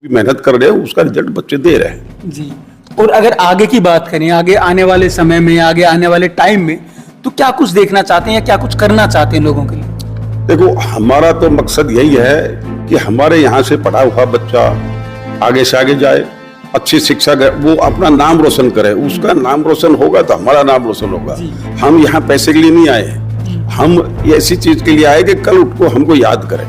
मेहनत कर रहे हैं उसका रिजल्ट बच्चे दे रहे हैं जी। और अगर आगे की बात करें, आगे आने वाले समय में, आगे आने वाले टाइम में, तो क्या कुछ देखना चाहते हैं या क्या कुछ करना चाहते हैं लोगों के लिए? देखो, हमारा तो मकसद यही है कि हमारे यहाँ से पढ़ा हुआ बच्चा आगे से आगे जाए, अच्छी शिक्षा वो अपना नाम रोशन करे। उसका नाम रोशन होगा तो हमारा नाम रोशन होगा। हम यहाँ पैसे के लिए नहीं आए, हम ऐसी चीज के लिए आए कि कल उठको हमको याद करें,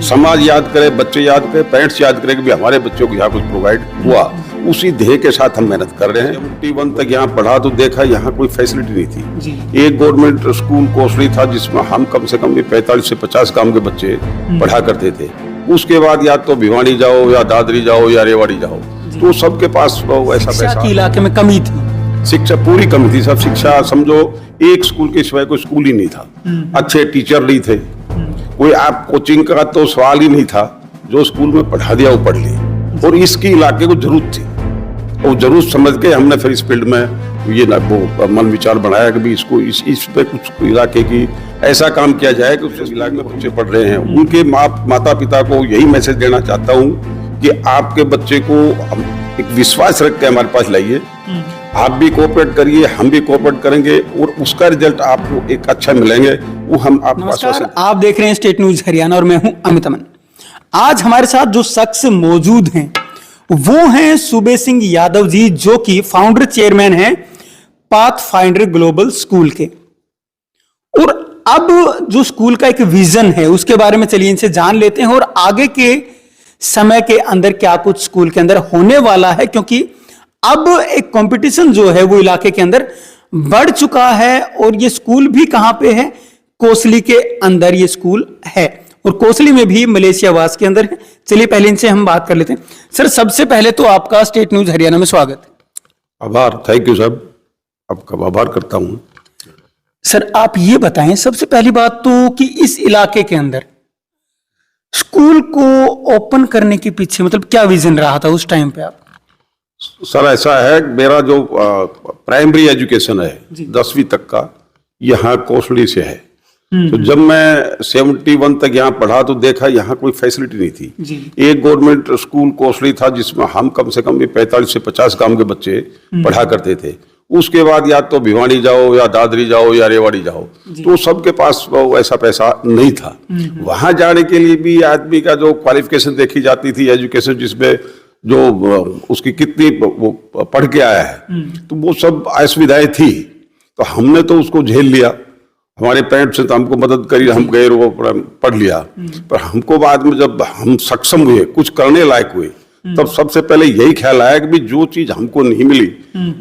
समाज याद करे, बच्चे याद करे, पेरेंट्स याद करे कि भी हमारे बच्चों को यहाँ कुछ प्रोवाइड हुआ। उसी ध्येय के साथ हम मेहनत कर रहे हैं। 71 तक यहाँ पढ़ा तो देखा यहाँ कोई फैसिलिटी नहीं थी। एक गवर्नमेंट स्कूल कोसली था जिसमें हम कम से कम 45 से 50 गांव के बच्चे पढ़ा करते थे। उसके बाद या तो भिवानी जाओ या दादरी जाओ या रेवाड़ी जाओ, तो सबके पास ऐसा पैसा, इलाके में कमी थी, शिक्षा पूरी कमी थी। सब शिक्षा समझो एक स्कूल के सिवाय कोई स्कूल ही नहीं था, अच्छे टीचर नहीं थे, कोई आप कोचिंग का तो सवाल ही नहीं था। जो स्कूल में पढ़ा दिया वो पढ़ ली, और इसकी इलाके को जरूरत थी। और जरूरत समझ के हमने फिर इस फील्ड में ये वो मन विचार बनाया कि भी इसको इस पे कुछ इलाके की ऐसा काम किया जाए कि उस इलाके में बच्चे पढ़ रहे हैं उनके माता पिता को यही मैसेज देना चाहता हूँ कि आपके बच्चे को हम एक विश्वास रख के हमारे पास लाइए, आप भी कोऑपरेट करिए, हम भी कोऑपरेट करेंगे और उसका रिजल्ट आपको एक अच्छा मिलेंगे। वो हम आपको नमस्कार, आप देख रहे हैं स्टेट न्यूज हरियाणा और मैं हूं अमित अमन। आज हमारे साथ जो शख्स मौजूद हैं वो हैं सूबे सिंह यादव जी, जो कि फाउंडर चेयरमैन हैं पाथफाइंडर ग्लोबल स्कूल के। और अब जो स्कूल का एक विजन है उसके बारे में चलिए इनसे जान लेते हैं और आगे के समय के अंदर क्या कुछ स्कूल के अंदर होने वाला है, क्योंकि अब एक कंपटीशन जो है वो इलाके के अंदर बढ़ चुका है। और ये स्कूल भी कहां पे है? कोसली के अंदर ये स्कूल है, और कोसली में भी मलेशिया वास के अंदर है। चलिए पहले इनसे हम बात कर लेते हैं। सर, सबसे पहले तो आपका स्टेट न्यूज हरियाणा में स्वागत है। आभार, थैंक यू साहब, आपका आभार करता हूं। सर, आप ये बताएं सबसे पहली बात तो कि इस इलाके के अंदर स्कूल को ओपन करने के पीछे मतलब क्या विजन रहा था उस टाइम पे? आप सर, ऐसा है, मेरा जो प्राइमरी एजुकेशन है 10वीं तक का यहाँ कोसली से है। तो जब मैं 71 तक यहाँ पढ़ा तो देखा यहाँ कोई फैसिलिटी नहीं थी। एक गवर्नमेंट स्कूल कोसली था जिसमें हम कम से कम 45 से 50 गांव के बच्चे पढ़ा करते थे। उसके बाद या तो भिवानी जाओ या दादरी जाओ या रेवाड़ी जाओ, तो सबके पास ऐसा पैसा नहीं था। वहां जाने के लिए भी आदमी का जो क्वालिफिकेशन देखी जाती थी, एजुकेशन जिसमें जो उसकी कितनी वो पढ़ के आया है, तो वो सब असुविधाएं थी। तो हमने तो उसको झेल लिया, हमारे पेरेंट्स से तो हमको मदद करी, हम गए वो पढ़ लिया। पर हमको बाद में जब हम सक्षम हुए, कुछ करने लायक हुए, तब सबसे पहले यही ख्याल आया कि भी जो चीज हमको नहीं मिली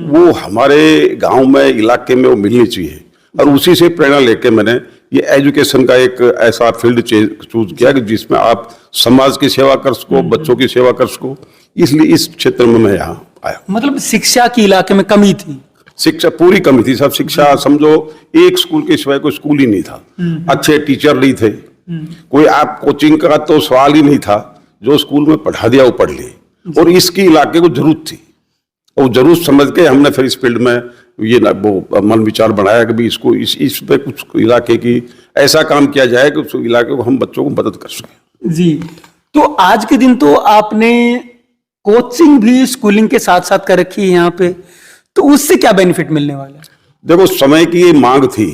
वो हमारे गांव में, इलाके में वो मिलनी चाहिए। और उसी से प्रेरणा लेके मैंने ये एजुकेशन का एक ऐसा फील्ड चूज किया कि जिसमें आप समाज की सेवा कर सको, बच्चों की सेवा कर सको। इसलिए इस क्षेत्र में मैं यहाँ आया। मतलब शिक्षा की इलाके में कमी थी, शिक्षा पूरी कमी थी। सब शिक्षा समझो एक स्कूल के सिवाय कोई स्कूल ही नहीं था, अच्छे टीचर नहीं थे, कोई आप कोचिंग का तो सवाल ही नहीं था। जो स्कूल में पढ़ा दिया वो पढ़ ली, और इसकी इलाके को जरूरत थी। और जरूरत समझ के हमने फिर इस फील्ड में ये वो मन विचार बनाया कि भी इसको इस पे कुछ इलाके की ऐसा काम किया जाए कि उस इलाके को हम बच्चों को मदद कर सकें। जी। तो आज के दिन तो आपने कोचिंग भी स्कूलिंग के साथ साथ कर रखी है यहाँ पे, तो उससे क्या बेनिफिट मिलने वाला है? देखो, समय की ये मांग थी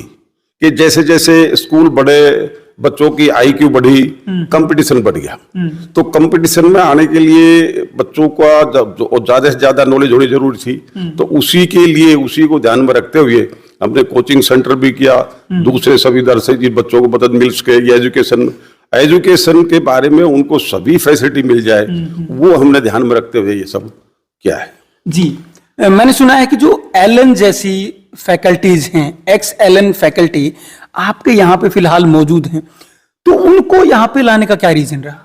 कि जैसे जैसे स्कूल बढ़े, बच्चों की IQ बढ़ी, कंपटीशन बढ़ गया। तो कंपटीशन में आने के लिए बच्चों का ज्यादा से ज्यादा नॉलेज होनी जरूरी थी। तो उसी के लिए, उसी को ध्यान में रखते हुए हमने कोचिंग सेंटर भी किया, दूसरे सभी दर से जिन बच्चों को मदद मिल सके, ये एजुकेशन के बारे में उनको सभी फैसिलिटी मिल जाए, वो हमने ध्यान में रखते हुए ये सब किया है। जी, मैंने सुना है कि जो LN जैसी फैकल्टीज हैं, XLN फैकल्टी आपके यहाँ पे फिलहाल मौजूद हैं, तो उनको यहाँ पे लाने का क्या रीजन रहा?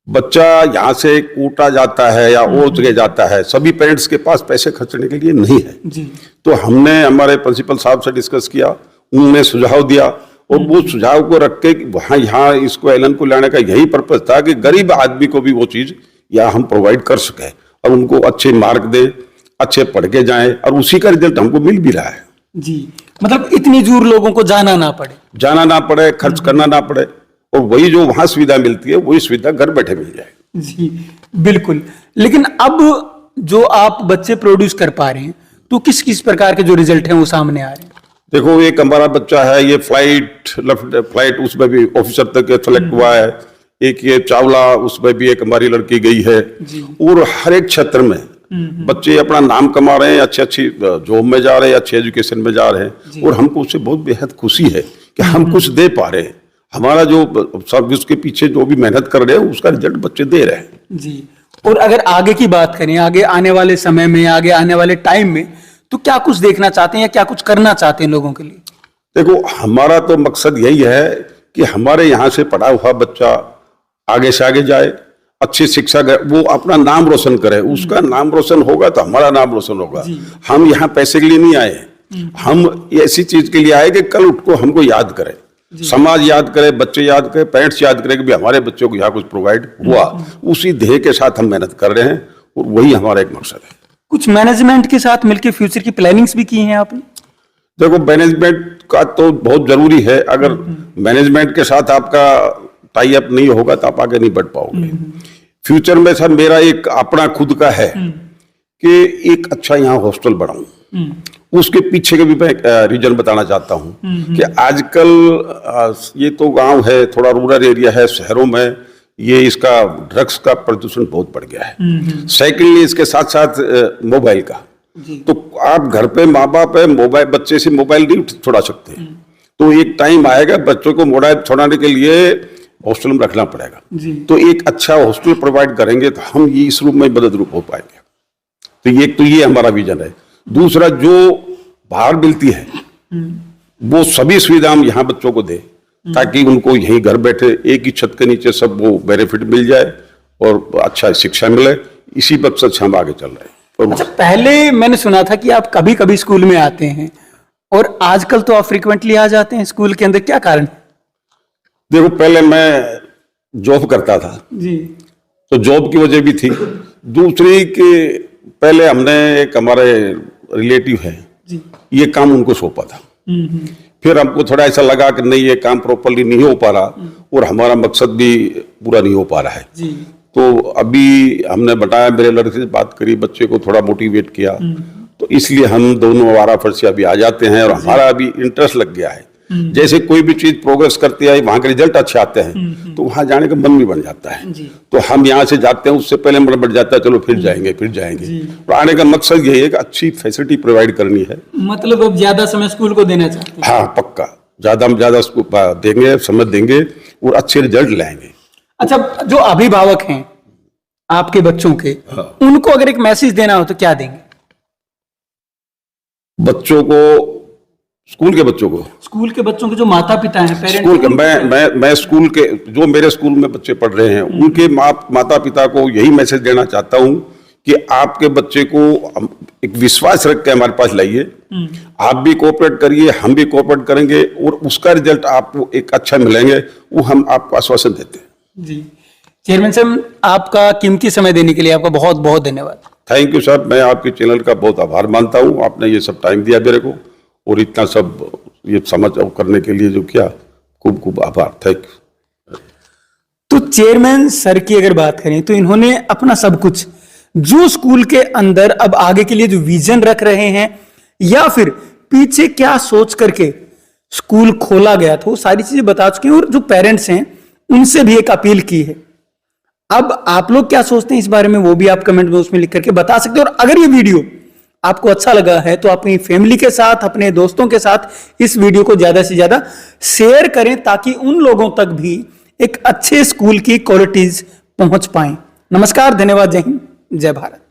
बच्चा यहाँ से कूटा जाता है या वो जगह जाता है, सभी पेरेंट्स के पास पैसे खर्चने के लिए नहीं है जी। तो हमने हमारे प्रिंसिपल साहब से डिस्कस किया, उन्होंने सुझाव दिया, और वो सुझाव को रख के वहाँ यहाँ इसको LN को लाने का यही पर्पज था कि गरीब आदमी को भी वो चीज यहाँ हम प्रोवाइड कर सके और उनको अच्छे मार्क दे, अच्छे पढ़ के जाए, और उसी का रिजल्ट हमको मिल भी रहा है जी। मतलब इतनी दूर लोगों को जाना ना पड़े, खर्च करना ना पड़े, और वही जो वहां सुविधा मिलती है वही सुविधा घर बैठे मिल जाए। जी बिल्कुल। लेकिन अब जो आप बच्चे प्रोड्यूस कर पा रहे हैं, तो किस किस प्रकार के जो रिजल्ट हैं वो सामने आ रहे हैं? देखो, एक हमारा बच्चा है, ये फ्लाइट उसमें भी ऑफिसर तक सेलेक्ट हुआ है। एक ये चावला, उसमें भी एक हमारी लड़की गई है। और हर एक क्षेत्र में बच्चे अपना नाम कमा रहे हैं, अच्छी अच्छी जॉब में जा रहे हैं, अच्छी एजुकेशन में जा रहे हैं। और हमको उससे बहुत बेहद खुशी है कि हम कुछ दे पा रहे हैं। हमारा जो सब उसके पीछे जो भी मेहनत कर रहे हैं उसका रिजल्ट बच्चे दे रहे हैं। जी। और अगर आगे की बात करें, आगे आने वाले समय में, आगे आने वाले टाइम में, तो क्या कुछ देखना चाहते हैं या क्या कुछ करना चाहते हैं लोगों के लिए? देखो, हमारा तो मकसद यही है कि हमारे यहाँ से पढ़ा हुआ बच्चा आगे से आगे जाए, अच्छी शिक्षा वो अपना नाम रोशन करे। उसका नाम रोशन होगा तो हमारा नाम रोशन होगा। हम यहाँ पैसे के लिए नहीं आए, हम ऐसी चीज के लिए आए कि कल उठको हमको याद करे, समाज याद करे, बच्चे याद करे, पेरेंट्स याद करे कि भी हमारे बच्चों को यहाँ कुछ प्रोवाइड हुआ। उसी ध्येय के साथ हम मेहनत कर रहे हैं और वही हमारा एक मकसद है। कुछ मैनेजमेंट के साथ मिलकर फ्यूचर की प्लानिंग्स भी की हैं आपने? देखो, मैनेजमेंट का तो बहुत जरूरी है। अगर मैनेजमेंट के साथ आपका टाई अप नहीं होगा तो आप आगे नहीं बढ़ पाओगे। फ्यूचर में सर मेरा एक अपना खुद का है कि एक अच्छा यहाँ हॉस्टल बनाऊं। उसके पीछे के भी मैं रीजन बताना चाहता हूँ कि आजकल ये तो गांव है, थोड़ा रूरल एरिया है, शहरों में ये इसका ड्रग्स का प्रदूषण बहुत बढ़ गया है। सेकेंडली इसके साथ साथ मोबाइल का, तो आप घर पे माँ बाप है, मोबाइल बच्चे से मोबाइल नहीं छुड़ा सकते। तो एक टाइम आएगा बच्चों को मोबाइल छुड़ाने के लिए हॉस्टल में रखना पड़ेगा। तो एक अच्छा हॉस्टल प्रोवाइड करेंगे तो हम ये इस रूप में मदद रूप हो पाएंगे। तो ये हमारा विजन है। दूसरा, जो बाहर मिलती है वो सभी सुविधा हम यहाँ बच्चों को दें ताकि उनको यहीं घर बैठे एक ही छत के नीचे सब वो बेनिफिट मिल जाए और अच्छा शिक्षा मिले। इसी मकसद से हम आगे चल रहे हैं। अच्छा, पहले मैंने सुना था कि आप कभी कभी स्कूल में आते हैं और आजकल तो आप फ्रीक्वेंटली आ जाते हैं स्कूल के अंदर, क्या कारण? देखो, पहले मैं जॉब करता था जी, तो जॉब की वजह भी थी। दूसरी कि पहले हमने एक हमारे रिलेटिव है जी, ये काम उनको सौंपा था। फिर हमको थोड़ा ऐसा लगा कि नहीं, ये काम प्रॉपरली नहीं हो पा रहा और हमारा मकसद भी पूरा नहीं हो पा रहा है जी। तो अभी हमने बताया, मेरे लड़के से बात करी, बच्चे को थोड़ा मोटिवेट किया, तो इसलिए हम दोनों आवारा फर्शी अभी आ जाते हैं और हमारा अभी इंटरेस्ट लग गया है। जैसे कोई भी चीज प्रोग्रेस करती है, वहां के रिजल्ट अच्छे आते हैं तो वहां जाने का मन भी बन जाता है। तो हम यहाँ से जाते हैं, उससे पहले मन बढ़ जाता है, चलो फिर जाएंगे। और आने का मकसद यही है कि अच्छी फैसिलिटी प्रोवाइड करनी है। मतलब अब ज्यादा समय स्कूल को देना चाहते हैं? हाँ, पक्का ज्यादा हम ज्यादा देंगे, समय देंगे और अच्छे रिजल्ट लाएंगे। अच्छा, जो अभिभावक हैं आपके बच्चों के, उनको अगर एक मैसेज देना हो तो क्या देंगे? बच्चों को, स्कूल के बच्चों के जो माता पिता हैं, स्कूल के, मैं स्कूल के, जो मेरे स्कूल में बच्चे पढ़ रहे हैं उनके माता पिता को यही मैसेज देना चाहता हूं कि आपके बच्चे को एक विश्वास रख के हमारे पास लाइए। आप भी कोऑपरेट करिए, हम भी कोऑपरेट करेंगे और उसका रिजल्ट आपको एक अच्छा मिलेंगे, वो हम आपको आश्वासन देते हैं जी। चेयरमैन साहब, आपका कीमती समय देने के लिए आपका बहुत बहुत धन्यवाद। थैंक यू सर, मैं आपके चैनल का बहुत आभार मानता हूँ। आपने ये सब टाइम दिया मेरे को और इतना सब ये समझ करने के लिए जो किया, खूब खूब आभार, थैंक यू। तो चेयरमैन सर की अगर बात करें तो इन्होंने अपना सब कुछ जो स्कूल के अंदर अब आगे के लिए जो विजन रख रहे हैं या फिर पीछे क्या सोच करके स्कूल खोला गया था, वो सारी चीजें बता चुके हैं और जो पेरेंट्स हैं उनसे भी एक अपील की है। अब आप लोग क्या सोचते हैं इस बारे में, वो भी आप कमेंट में उसमें लिख करके बता सकते हैं। और अगर ये वीडियो आपको अच्छा लगा है तो अपनी फैमिली के साथ, अपने दोस्तों के साथ इस वीडियो को ज्यादा से ज्यादा शेयर करें ताकि उन लोगों तक भी एक अच्छे स्कूल की क्वालिटीज पहुंच पाए। नमस्कार, धन्यवाद, जय हिंद, जय भारत।